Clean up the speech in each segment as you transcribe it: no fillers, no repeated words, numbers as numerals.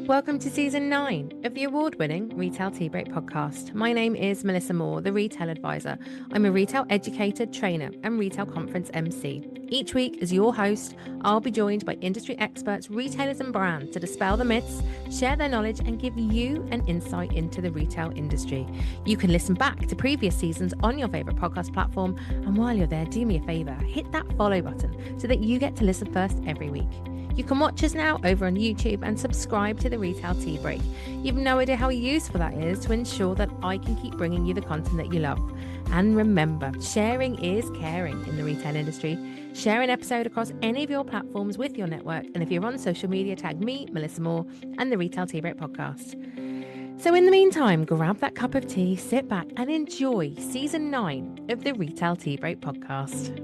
Welcome to season 9 of the award-winning Retail Tea Break podcast. My name is Melissa Moore, the Retail Advisor. I'm a retail educator, trainer, and retail conference MC. Each week, as your host, I'll be joined by industry experts, retailers, and brands to dispel the myths, share their knowledge, and give you an insight into the retail industry. You can listen back to previous seasons on your favourite podcast platform. And while you're there, do me a favour, hit that follow button so that you get to listen first every week. You can watch us now over on YouTube and subscribe to the Retail Tea Break. You've no idea how useful that is to ensure that I can keep bringing you the content that you love. And remember, sharing is caring in the retail industry. Share an episode across any of your platforms with your network. And if you're on social media, tag me, Melissa Moore, and the Retail Tea Break podcast. So in the meantime, grab that cup of tea, sit back and enjoy season 9 of the Retail Tea Break podcast.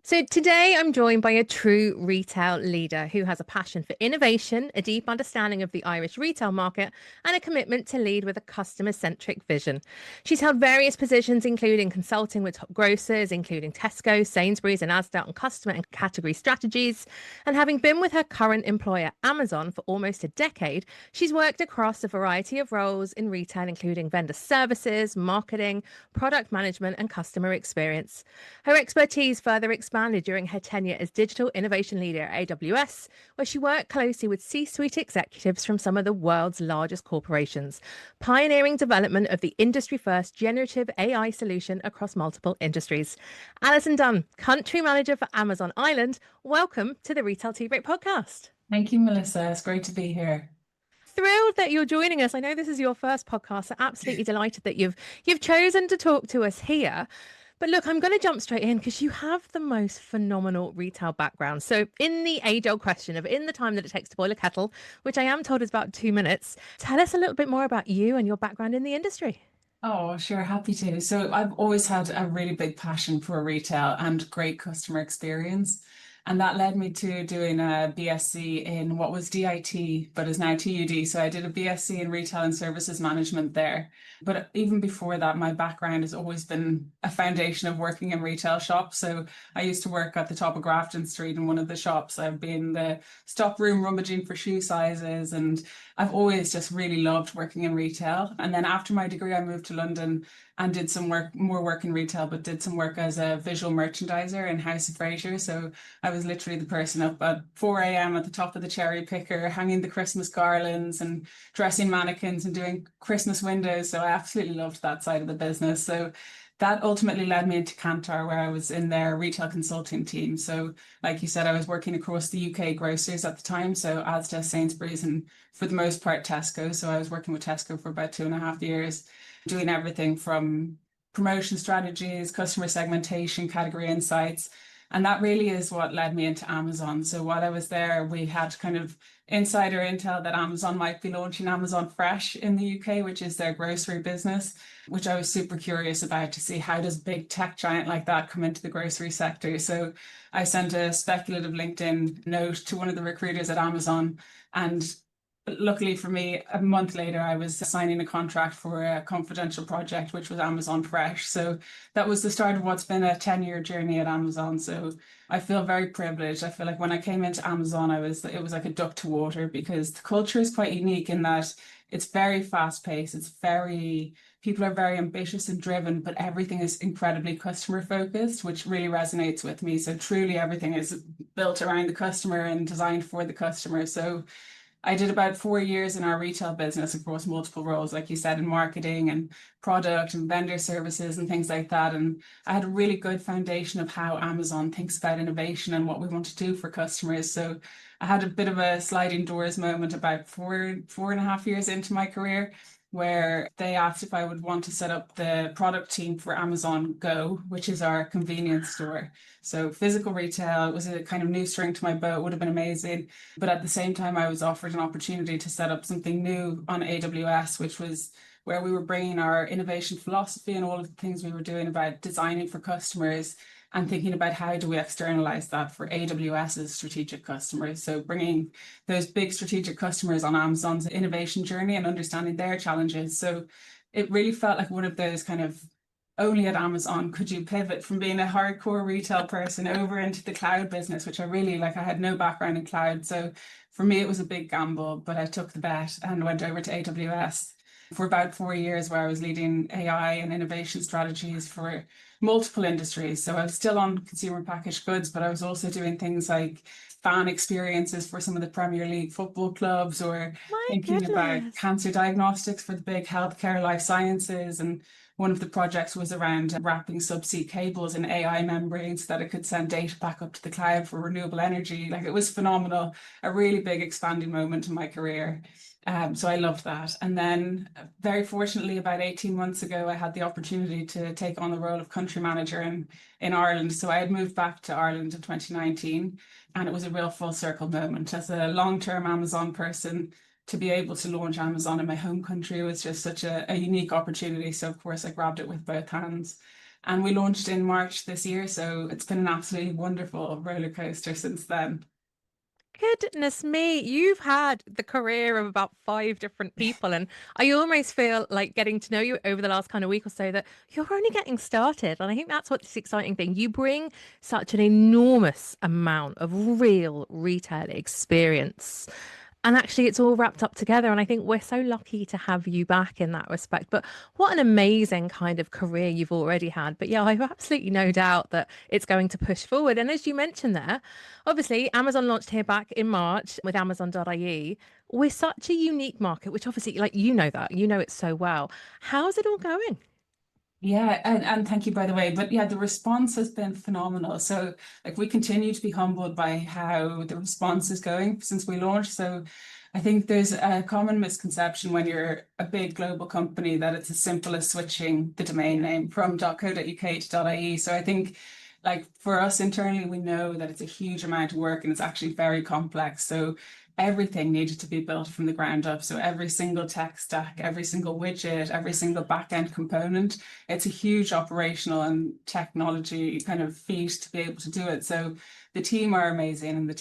So today I'm joined by a true retail leader who has a passion for innovation, a deep understanding of the Irish retail market, and a commitment to lead with a customer-centric vision. She's held various positions, including consulting with top grocers, including Tesco, Sainsbury's, and Asda on customer and category strategies. And having been with her current employer, Amazon, for almost a decade, she's worked across a variety of roles in retail, including vendor services, marketing, product management, and customer experience. Her expertise further expanded during her tenure as Digital Innovation Leader at AWS, where she worked closely with C-suite executives from some of the world's largest corporations, pioneering development of the industry-first generative AI solution across multiple industries. Alison Dunn, Country Manager for Amazon Ireland, welcome to the Retail Tea Break podcast. Thank you, Melissa. It's great to be here. Thrilled that you're joining us. I know this is your first podcast, so absolutely delighted that you've chosen to talk to us here. But look, I'm going to jump straight in because you have the most phenomenal retail background. So in the age-old question of in the time that it takes to boil a kettle, which I am told is about 2 minutes, tell us a little bit more about you and your background in the industry. Oh, sure. Happy to. So I've always had a really big passion for retail and great customer experience. And that led me to doing a BSc in what was DIT, but is now TUD. So I did a BSc in Retail and Services Management there. But even before that, my background has always been a foundation of working in retail shops. So I used to work at the top of Grafton Street in one of the shops. I've been the stock room rummaging for shoe sizes, and I've always just really loved working in retail. And then after my degree, I moved to London and did some more work in retail, but did some work as a visual merchandiser in House of Fraser. So I was literally the person up at 4 a.m. at the top of the cherry picker, hanging the Christmas garlands and dressing mannequins and doing Christmas windows. So I absolutely loved that side of the business. So that ultimately led me into Kantar, where I was in their retail consulting team. So like you said, I was working across the UK grocers at the time. So Asda, Sainsbury's, and for the most part, Tesco. So I was working with Tesco for about 2.5 years, doing everything from promotion strategies, customer segmentation, category insights. And that really is what led me into Amazon. So while I was there, we had kind of insider intel that Amazon might be launching Amazon Fresh in the UK, which is their grocery business, which I was super curious about to see how does a big tech giant like that come into the grocery sector. So I sent a speculative LinkedIn note to one of the recruiters at Amazon, and luckily for me, a month later, I was signing a contract for a confidential project, which was Amazon Fresh. So that was the start of what's been a 10-year journey at Amazon. So I feel very privileged. I feel like when I came into Amazon, it was like a duck to water, because the culture is quite unique in that it's very fast paced. People are very ambitious and driven, but everything is incredibly customer focused, which really resonates with me. So truly everything is built around the customer and designed for the customer. So I did about 4 years in our retail business across multiple roles, like you said, in marketing and product and vendor services and things like that. And I had a really good foundation of how Amazon thinks about innovation and what we want to do for customers. So I had a bit of a sliding doors moment about 4.5 years into my career, where they asked if I would want to set up the product team for Amazon Go, which is our convenience store. So physical retail was a kind of new string to my bow. It would have been amazing. But at the same time, I was offered an opportunity to set up something new on AWS, which was where we were bringing our innovation philosophy and all of the things we were doing about designing for customers and thinking about how do we externalize that for AWS's strategic customers. So bringing those big strategic customers on Amazon's innovation journey and understanding their challenges. So it really felt like one of those kind of only at Amazon could you pivot from being a hardcore retail person over into the cloud business, which I really like. I had no background in cloud. So for me, it was a big gamble, but I took the bet and went over to AWS for about 4 years, where I was leading AI and innovation strategies for multiple industries. So I was still on consumer packaged goods, but I was also doing things like fan experiences for some of the Premier League football clubs, or My thinking about goodness. cancer diagnostics for the big healthcare life sciences. And one of the projects was around wrapping subsea cables in AI membranes so that it could send data back up to the cloud for renewable energy. Like, it was phenomenal, a really big expanding moment in my career. So I loved that. And then, very fortunately, about 18 months ago, I had the opportunity to take on the role of country manager in Ireland. So I had moved back to Ireland in 2019, and it was a real full circle moment. As a long-term Amazon person, to be able to launch Amazon in my home country was just such a unique opportunity. So of course I grabbed it with both hands. And we launched in March this year. So it's been an absolutely wonderful roller coaster since then. Goodness me, you've had the career of about five different people, and I almost feel like getting to know you over the last kind of week or so that you're only getting started. And I think that's what's the exciting thing. You bring such an enormous amount of real retail experience. And actually, it's all wrapped up together. And I think we're so lucky to have you back in that respect. But what an amazing kind of career you've already had. But yeah, I have absolutely no doubt that it's going to push forward. And as you mentioned there, obviously, Amazon launched here back in March with Amazon.ie. We're such a unique market, which obviously, like, you know that, you know it so well. How's it all going? Yeah, and thank you, by the way. But yeah, the response has been phenomenal. So like, we continue to be humbled by how the response is going since we launched. So I think there's a common misconception when you're a big global company that it's as simple as switching the domain name from .co.uk to .ie. So I think, like, for us internally, we know that it's a huge amount of work and it's actually very complex. So everything needed to be built from the ground up. So every single tech stack, every single widget, every single backend component, it's a huge operational and technology kind of feat to be able to do it. So the team are amazing, and the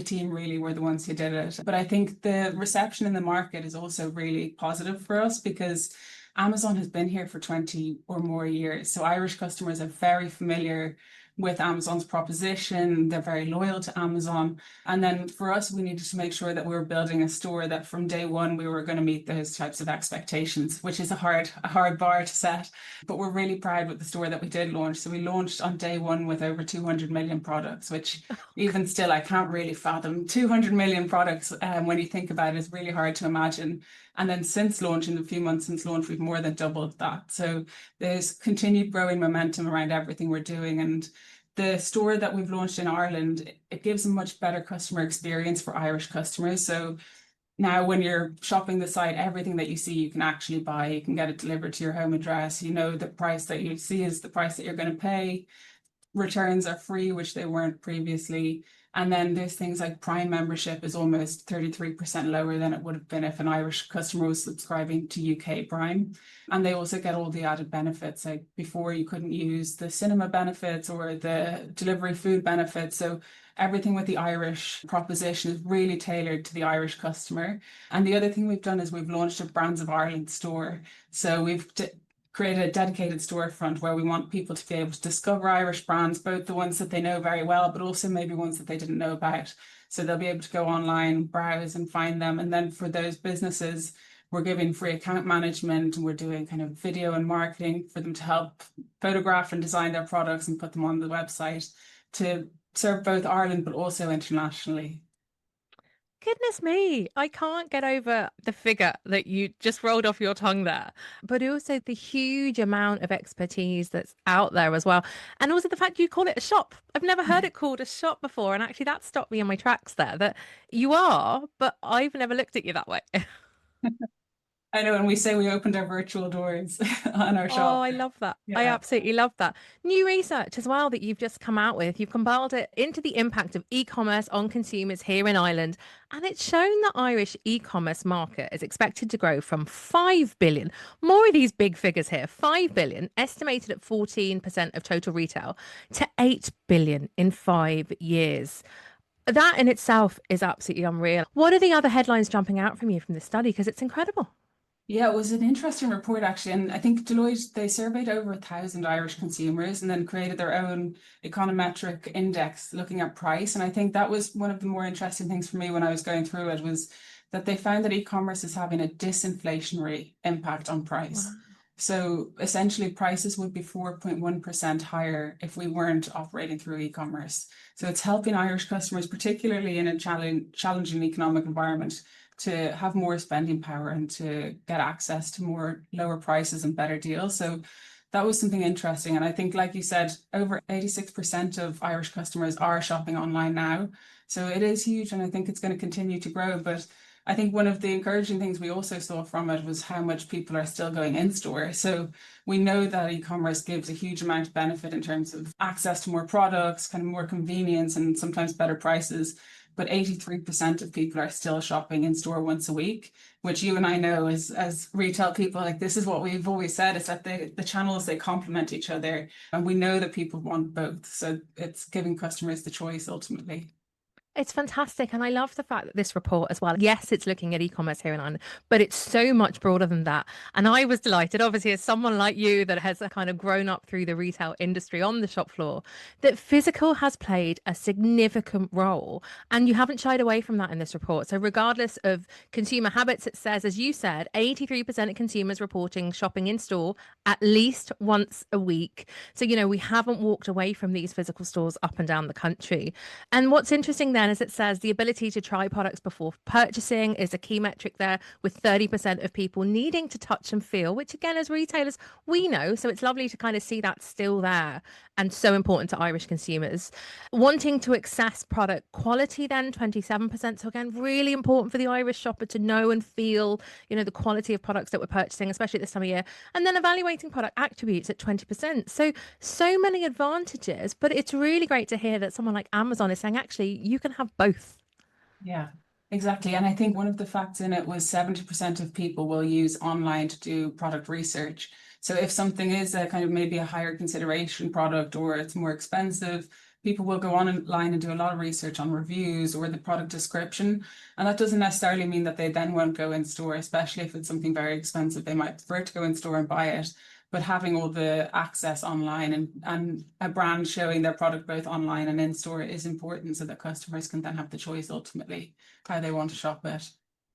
team really were the ones who did it. But I think the reception in the market is also really positive for us, because Amazon has been here for 20 or more years. So Irish customers are very familiar with Amazon's proposition. They're very loyal to Amazon. And then for us, we needed to make sure that we were building a store that from day one we were going to meet those types of expectations, which is a hard bar to set. But we're really proud with the store that we did launch. So we launched on day one with over 200 million products, which even still I can't really fathom. 200 million products, when you think about it, is really hard to imagine. And then since launch, in the few months since launch, we've more than doubled that. So there's continued growing momentum around everything we're doing. And the store that we've launched in Ireland, it gives a much better customer experience for Irish customers. So now when you're shopping the site, everything that you see you can actually buy. You can get it delivered to your home address. You know the price that you see is the price that you're going to pay. Returns are free, which they weren't previously. And then there's things like Prime membership is almost 33% lower than it would have been if an Irish customer was subscribing to UK Prime. And they also get all the added benefits. Like, before, you couldn't use the cinema benefits or the delivery food benefits. So everything with the Irish proposition is really tailored to the Irish customer. And the other thing we've done is we've launched a Brands of Ireland store. So we've create a dedicated storefront where we want people to be able to discover Irish brands, both the ones that they know very well, but also maybe ones that they didn't know about. So they'll be able to go online, browse, and find them. And then for those businesses, we're giving free account management, and we're doing kind of video and marketing for them to help photograph and design their products and put them on the website to serve both Ireland but also internationally. Goodness me, I can't get over the figure that you just rolled off your tongue there, but also the huge amount of expertise that's out there as well. And also the fact you call it a shop. I've never heard it called a shop before. And actually, that stopped me in my tracks there, that you are, but I've never looked at you that way. I know, and we say we opened our virtual doors on our Oh, shop. I love that. I Yeah. absolutely love that. New research as well that you've just come out with. You've compiled it into the impact of e-commerce on consumers here in Ireland. And it's shown the Irish e-commerce market is expected to grow from 5 billion, more of these big figures here, 5 billion, estimated at 14% of total retail, to 8 billion in 5 years. That in itself is absolutely unreal. What are the other headlines jumping out from you from this study? Because it's incredible. Yeah, it was an interesting report actually, and I think Deloitte they surveyed over 1,000 Irish consumers and then created their own econometric index looking at price. And I think that was one of the more interesting things for me when I was going through it was that they found that e-commerce is having a disinflationary impact on price. Wow. So essentially, prices would be 4.1% higher if we weren't operating through e-commerce. So it's helping Irish customers, particularly in a challenging economic environment, to have more spending power and to get access to more lower prices and better deals. So that was something interesting. And I think, like you said, over 86% of Irish customers are shopping online now. So it is huge, and I think it's going to continue to grow. But I think one of the encouraging things we also saw from it was how much people are still going in store. So we know that e-commerce gives a huge amount of benefit in terms of access to more products, kind of more convenience, and sometimes better prices. But 83% of people are still shopping in store once a week, which you and I know as retail people, like this is what we've always said, is that the channels they complement each other. And we know that people want both. So it's giving customers the choice ultimately. It's fantastic. And I love the fact that this report as well, yes, it's looking at e-commerce here in Ireland, but it's so much broader than that. And I was delighted, obviously, as someone like you that has kind of grown up through the retail industry on the shop floor, that physical has played a significant role. And you haven't shied away from that in this report. So regardless of consumer habits, it says, as you said, 83% of consumers reporting shopping in store at least once a week. So, we haven't walked away from these physical stores up and down the country. And what's interesting then is it says the ability to try products before purchasing is a key metric there, with 30% of people needing to touch and feel, which again, as retailers, we know. So it's lovely to kind of see that still there and so important to Irish consumers. Wanting to access product quality, then 27%. So again, really important for the Irish shopper to know and feel, the quality of products that we're purchasing, especially at this time of year. And then evaluating product attributes at 20%. So many advantages, but it's really great to hear that someone like Amazon is saying, actually, you can have both. Yeah, exactly. And I think one of the facts in it was 70% of people will use online to do product research. So if something is a kind of maybe a higher consideration product or it's more expensive, people will go online and do a lot of research on reviews or the product description. And that doesn't necessarily mean that they then won't go in store, especially if it's something very expensive. They might prefer to go in store and buy it. But having all the access online and a brand showing their product both online and in store is important so that customers can then have the choice ultimately how they want to shop it.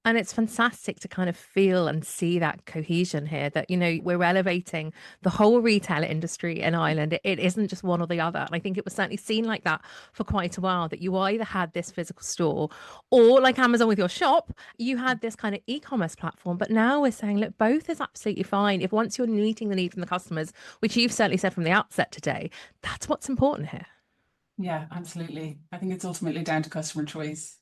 And it's fantastic to kind of feel and see that cohesion here that, we're elevating the whole retail industry in Ireland. It isn't just one or the other. And I think it was certainly seen like that for quite a while, that you either had this physical store or like Amazon with your shop, you had this kind of e-commerce platform. But now we're saying, look, both is absolutely fine. If once you're meeting the need from the customers, which you've certainly said from the outset today, that's what's important here. Yeah, absolutely. I think it's ultimately down to customer choice.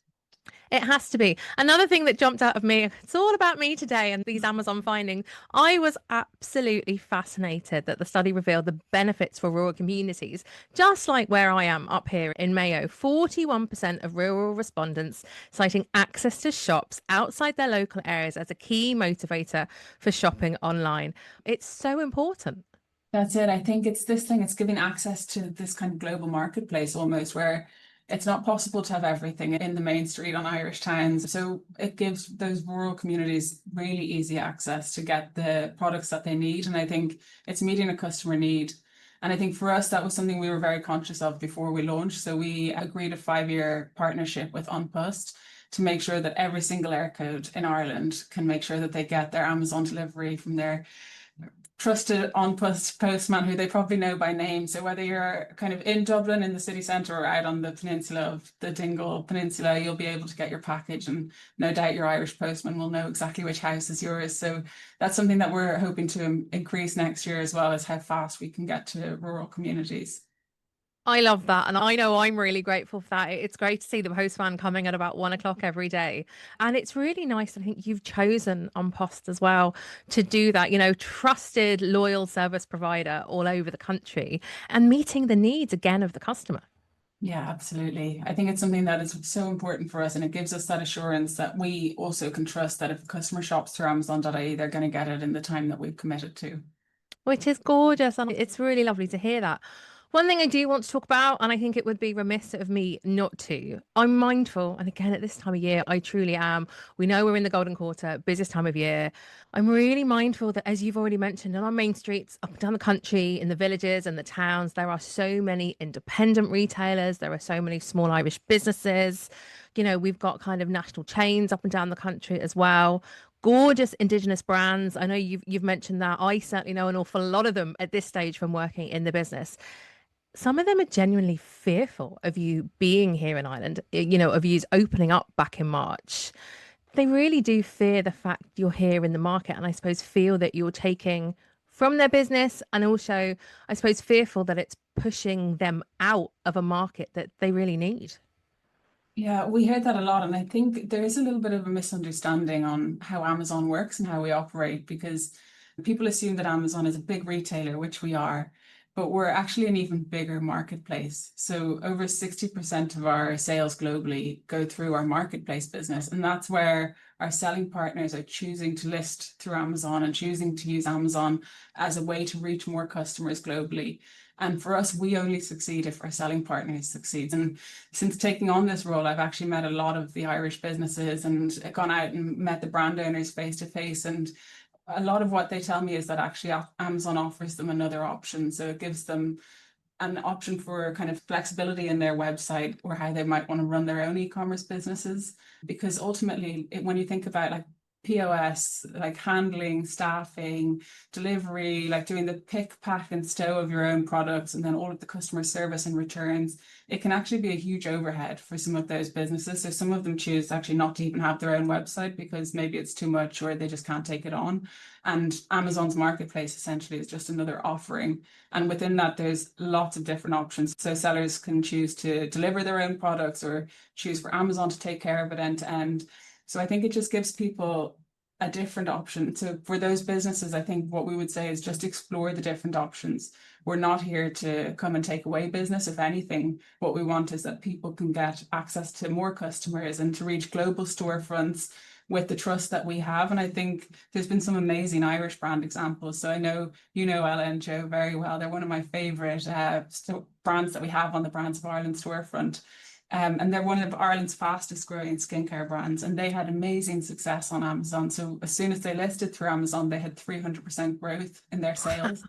It has to be. Another thing that jumped out of me, it's all about me today and these Amazon findings. I was absolutely fascinated that the study revealed the benefits for rural communities, just like where I am up here in Mayo. 41% of rural respondents citing access to shops outside their local areas as a key motivator for shopping online. It's so important. That's it. I think it's this thing, it's giving access to this kind of global marketplace almost where it's not possible to have everything in the main street on Irish towns. So it gives those rural communities really easy access to get the products that they need. And I think it's meeting a customer need. And I think for us, that was something we were very conscious of before we launched. So we agreed a 5-year partnership with Unpost to make sure that every single air code in Ireland can make sure that they get their Amazon delivery from their trusted postman who they probably know by name. So whether you're kind of in Dublin in the city centre or out on the peninsula of the Dingle Peninsula, you'll be able to get your package, and no doubt your Irish postman will know exactly which house is yours. So that's something that we're hoping to increase next year as well, as how fast we can get to rural communities. I love that. And I know I'm really grateful for that. It's great to see the postman coming at about 1 o'clock every day. And it's really nice. I think you've chosen on Post as well to do that, trusted, loyal service provider all over the country and meeting the needs again of the customer. Yeah, absolutely. I think it's something that is so important for us, and it gives us that assurance that we also can trust that if a customer shops through Amazon.ie, they're going to get it in the time that we've committed to. Which is gorgeous. And it's really lovely to hear that. One thing I do want to talk about, and I think it would be remiss of me not to, I'm mindful, and again, at this time of year, I truly am. We know we're in the golden quarter, busiest time of year. I'm really mindful that, as you've already mentioned, on our main streets, up and down the country, in the villages and the towns, there are so many independent retailers, there are so many small Irish businesses. We've got kind of national chains up and down the country as well. Gorgeous indigenous brands. I know you've mentioned that. I certainly know an awful lot of them at this stage from working in the business. Some of them are genuinely fearful of you being here in Ireland, of you opening up back in March. They really do fear the fact you're here in the market, and I suppose feel that you're taking from their business, and also, I suppose, fearful that it's pushing them out of a market that they really need. Yeah, we hear that a lot, and I think there is a little bit of a misunderstanding on how Amazon works and how we operate because people assume that Amazon is a big retailer, which we are, but we're actually an even bigger marketplace. So over 60% of our sales globally go through our marketplace business, and that's where our selling partners are choosing to list through Amazon and choosing to use Amazon as a way to reach more customers globally. And for us, we only succeed if our selling partners succeed. And since taking on this role, I've actually met a lot of the Irish businesses and gone out and met the brand owners face to face. And a lot of what they tell me is that actually Amazon offers them another option. So it gives them an option for kind of flexibility in their website or how they might want to run their own e-commerce businesses. Because ultimately, when you think about like POS, like handling, staffing, delivery, like doing the pick, pack, and stow of your own products, and then all of the customer service and returns, it can actually be a huge overhead for some of those businesses. So some of them choose actually not to even have their own website because maybe it's too much or they just can't take it on. And Amazon's marketplace essentially is just another offering. And within that, there's lots of different options. So sellers can choose to deliver their own products or choose for Amazon to take care of it end to end. So I think it just gives people a different option. So for those businesses, I think what we would say is just explore the different options. We're not here to come and take away business. If anything, what we want is that people can get access to more customers and to reach global storefronts with the trust that we have. And I think there's been some amazing Irish brand examples. So I know you know Ella and Joe very well. They're one of my favorite brands that we have on the Brands of Ireland storefront. And they're one of Ireland's fastest growing skincare brands, and they had amazing success on Amazon. So as soon as they listed through Amazon, they had 300% growth in their sales.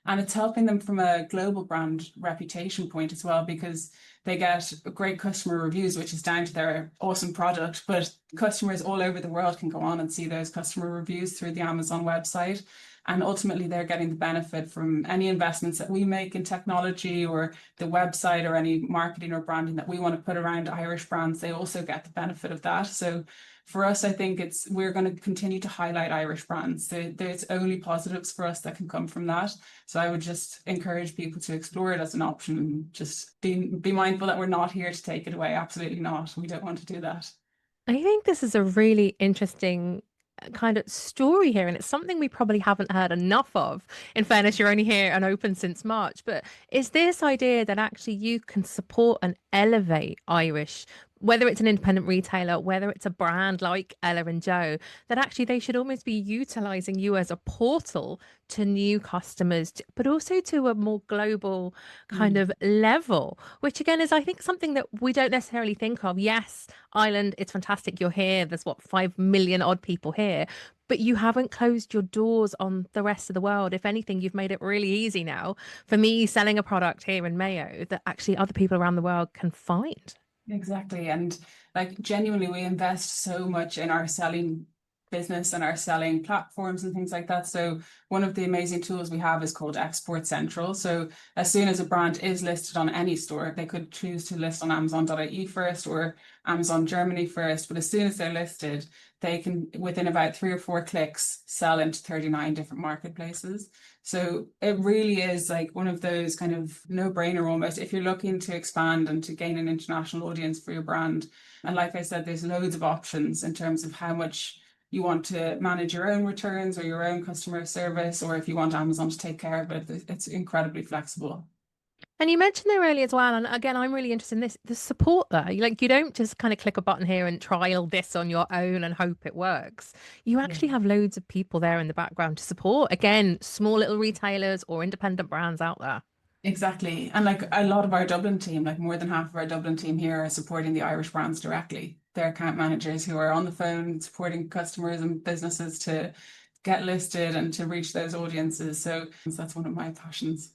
And it's helping them from a global brand reputation point as well, because they get great customer reviews, which is down to their awesome product. But customers all over the world can go on and see those customer reviews through the Amazon website. And ultimately, they're getting the benefit from any investments that we make in technology or the website or any marketing or branding that we want to put around Irish brands. They also get the benefit of that. So for us, I think we're going to continue to highlight Irish brands. There's only positives for us that can come from that. So I would just encourage people to explore it as an option and just be mindful that we're not here to take it away. Absolutely not. We don't want to do that. I think this is a really interesting kind of story here, and it's something we probably haven't heard enough of. In fairness, you're only here and open since March, but is this idea that actually you can support and elevate Irish, whether it's an independent retailer, whether it's a brand like Ella and Joe, that actually they should almost be utilizing you as a portal to new customers, but also to a more global kind Mm. of level, which again is, I think, something that we don't necessarily think of. Yes, Ireland, it's fantastic you're here. There's what, 5 million odd people here, but you haven't closed your doors on the rest of the world. If anything, you've made it really easy now for me selling a product here in Mayo that actually other people around the world can find. Exactly. And like genuinely, we invest so much in our selling business and our selling platforms and things like that. So one of the amazing tools we have is called Export Central. So as soon as a brand is listed on any store, they could choose to list on Amazon.ie first or Amazon Germany first. But as soon as they're listed, they can, within about 3 or 4 clicks, sell into 39 different marketplaces. So it really is like one of those kind of no-brainer almost if you're looking to expand and to gain an international audience for your brand. And like I said, there's loads of options in terms of how much you want to manage your own returns or your own customer service, or if you want Amazon to take care of it, it's incredibly flexible. And you mentioned there earlier as well, and again, I'm really interested in this, the support there. Like, you don't just kind of click a button here and trial this on your own and hope it works. You Yeah. actually have loads of people there in the background to support, again, small little retailers or independent brands out there. Exactly. And like a lot of our Dublin team, like more than half of our Dublin team here are supporting the Irish brands directly. They're account managers who are on the phone supporting customers and businesses to get listed and to reach those audiences. So that's one of my passions.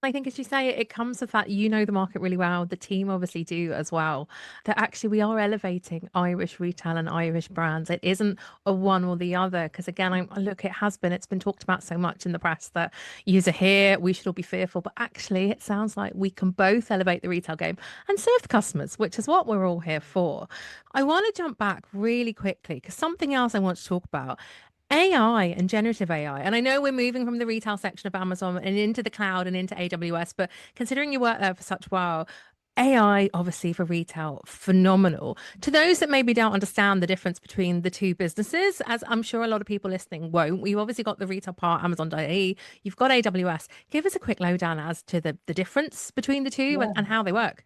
I think, as you say, it comes to the fact you know the market really well. The team obviously do as well. That actually we are elevating Irish retail and Irish brands. It isn't a one or the other. Because again, look, it's been talked about so much in the press that user here, we should all be fearful. But actually, it sounds like we can both elevate the retail game and serve the customers, which is what we're all here for. I want to jump back really quickly because something else I want to talk about AI and generative AI. And I know we're moving from the retail section of Amazon and into the cloud and into AWS, but considering you worked there for such a while, AI, obviously for retail, phenomenal. To those that maybe don't understand the difference between the two businesses, as I'm sure a lot of people listening won't, we've obviously got the retail part, Amazon.ie, you've got AWS. Give us a quick lowdown as to the difference between the two and how they work.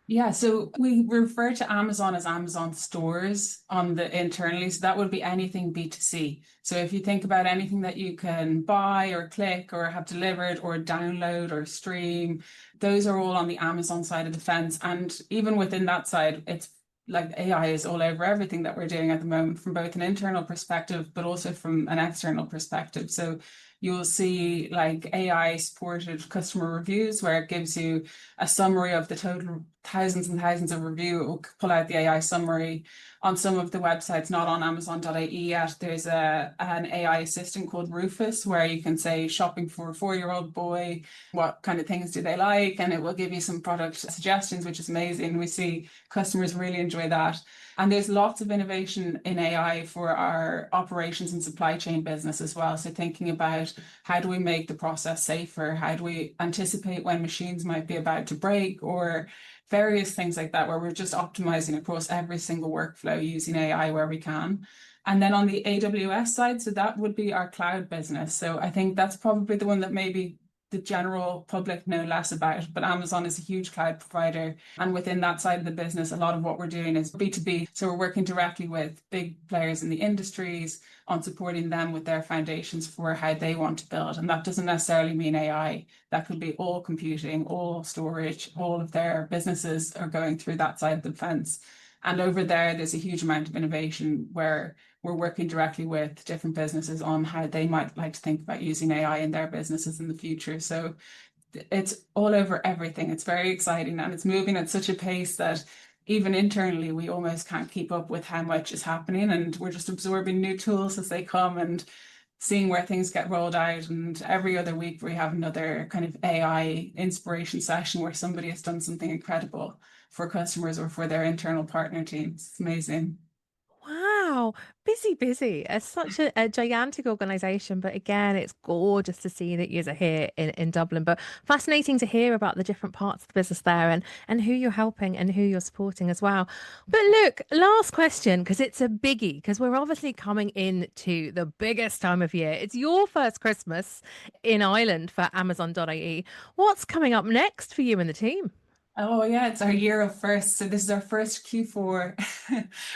Yeah, so we refer to Amazon as Amazon stores on the internally. So that would be anything B2C. So if you think about anything that you can buy or click or have delivered or download or stream, those are all on the Amazon side of the fence. And even within that side, it's like AI is all over everything that we're doing at the moment from both an internal perspective, but also from an external perspective. So you'll see like AI supported customer reviews where it gives you a summary of the total thousands and thousands of review. It will pull out the AI summary on some of the websites, not on Amazon.ie yet. There's an AI assistant called Rufus where you can say shopping for a 4-year-old boy, what kind of things do they like? And it will give you some product suggestions, which is amazing. We see customers really enjoy that. And there's lots of innovation in AI for our operations and supply chain business as well. So thinking about how do we make the process safer? How do we anticipate when machines might be about to break or various things like that, where we're just optimizing across every single workflow using AI where we can. And then on the AWS side, so that would be our cloud business. So I think that's probably the one that maybe the general public know less about, but Amazon is a huge cloud provider. And within that side of the business, a lot of what we're doing is B2B. So we're working directly with big players in the industries on supporting them with their foundations for how they want to build. And that doesn't necessarily mean AI. That could be all computing, all storage, all of their businesses are going through that side of the fence. And over there, there's a huge amount of innovation where we're working directly with different businesses on how they might like to think about using AI in their businesses in the future. So it's all over everything. It's very exciting and it's moving at such a pace that even internally we almost can't keep up with how much is happening, and we're just absorbing new tools as they come and seeing where things get rolled out. And every other week we have another kind of AI inspiration session where somebody has done something incredible for customers or for their internal partner teams. It's amazing. Wow, busy, busy. It's such a gigantic organization, but again, it's gorgeous to see that you're here in Dublin. But fascinating to hear about the different parts of the business there and who you're helping and who you're supporting as well. But look, last question, because it's a biggie, because we're obviously coming into the biggest time of year. It's your first Christmas in Ireland for Amazon.ie. What's coming up next for you and the team? Oh yeah, it's our year of first. So this is our first Q4,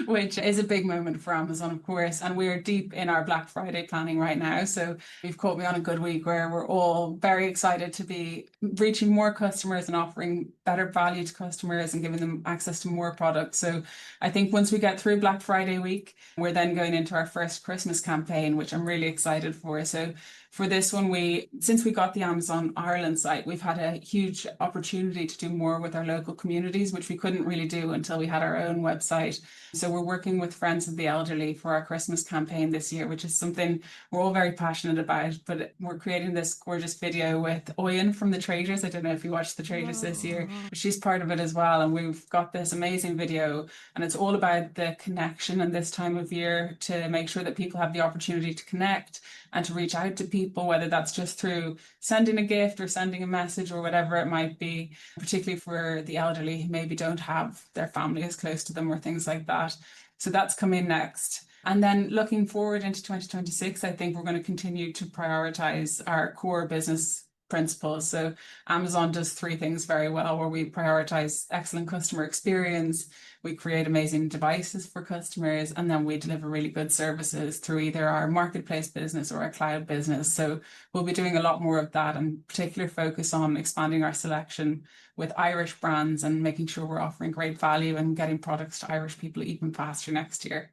which is a big moment for Amazon, of course. And we're deep in our Black Friday planning right now. So you've caught me on a good week where we're all very excited to be reaching more customers and offering better value to customers and giving them access to more products. So I think once we get through Black Friday week, we're then going into our first Christmas campaign, which I'm really excited for. So for this one, since we got the Amazon Ireland site, we've had a huge opportunity to do more with our local communities, which we couldn't really do until we had our own website. So we're working with Friends of the Elderly for our Christmas campaign this year, which is something we're all very passionate about. But we're creating this gorgeous video with Oyen from the Traders. I don't know if you watched the Traders this year, but she's part of it as well. And we've got this amazing video, and it's all about the connection in this time of year to make sure that people have the opportunity to connect and to reach out to people, whether that's just through sending a gift or sending a message or whatever it might be, particularly for the elderly who maybe don't have their family as close to them or things like that. So that's coming next. And then looking forward into 2026, I think we're going to continue to prioritize our core business principles. So Amazon does three things very well, where we prioritize excellent customer experience, we create amazing devices for customers, and then we deliver really good services through either our marketplace business or our cloud business. So we'll be doing a lot more of that, and particular focus on expanding our selection with Irish brands and making sure we're offering great value and getting products to Irish people even faster next year.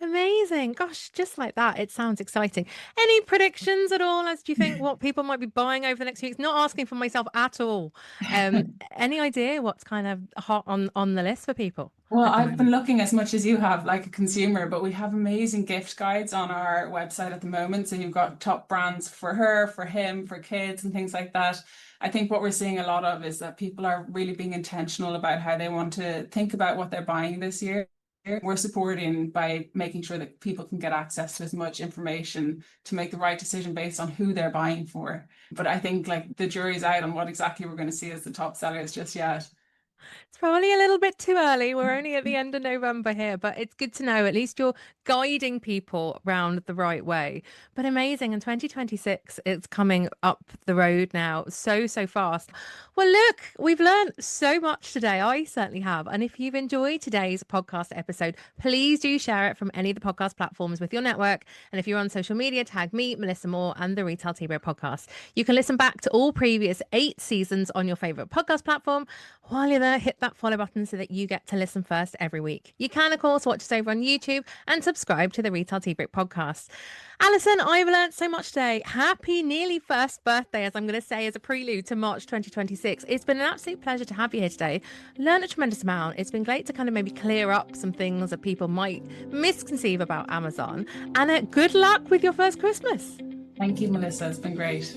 Amazing. Gosh, just like that. It sounds exciting. Any predictions at all as do you think what people might be buying over the next few weeks? Not asking for myself at all. Any idea what's kind of hot on the list for people Well, at the I've been moment? looking as much as you have, like a consumer, but we have amazing gift guides on our website at the moment. So you've got top brands for her, for him, for kids, and things like that. I think what we're seeing a lot of is that people are really being intentional about how they want to think about what they're buying this year. We're supporting by making sure that people can get access to as much information to make the right decision based on who they're buying for. But I think like the jury's out on what exactly we're going to see as the top sellers just yet. It's probably a little bit too early. We're only at the end of November here, but it's good to know at least you're guiding people round the right way. But amazing. In 2026, it's coming up the road now so fast. Well, look, we've learned so much today. I certainly have. And if you've enjoyed today's podcast episode, please do share it from any of the podcast platforms with your network. And if you're on social media, tag me, Melissa Moore, and the Retail Tea Break podcast. You can listen back to all previous 8 seasons on your favorite podcast platform. While you're there, hit that follow button so that you get to listen first every week. You can, of course, watch us over on YouTube and subscribe to the Retail Tea Break podcast. Alison, I've learned so much today. Happy nearly first birthday, as I'm going to say, as a prelude to March 2026. It's been an absolute pleasure to have you here today. Learned a tremendous amount. It's been great to kind of maybe clear up some things that people might misconceive about Amazon. And good luck with your first Christmas. Thank you, Melissa. It's been great.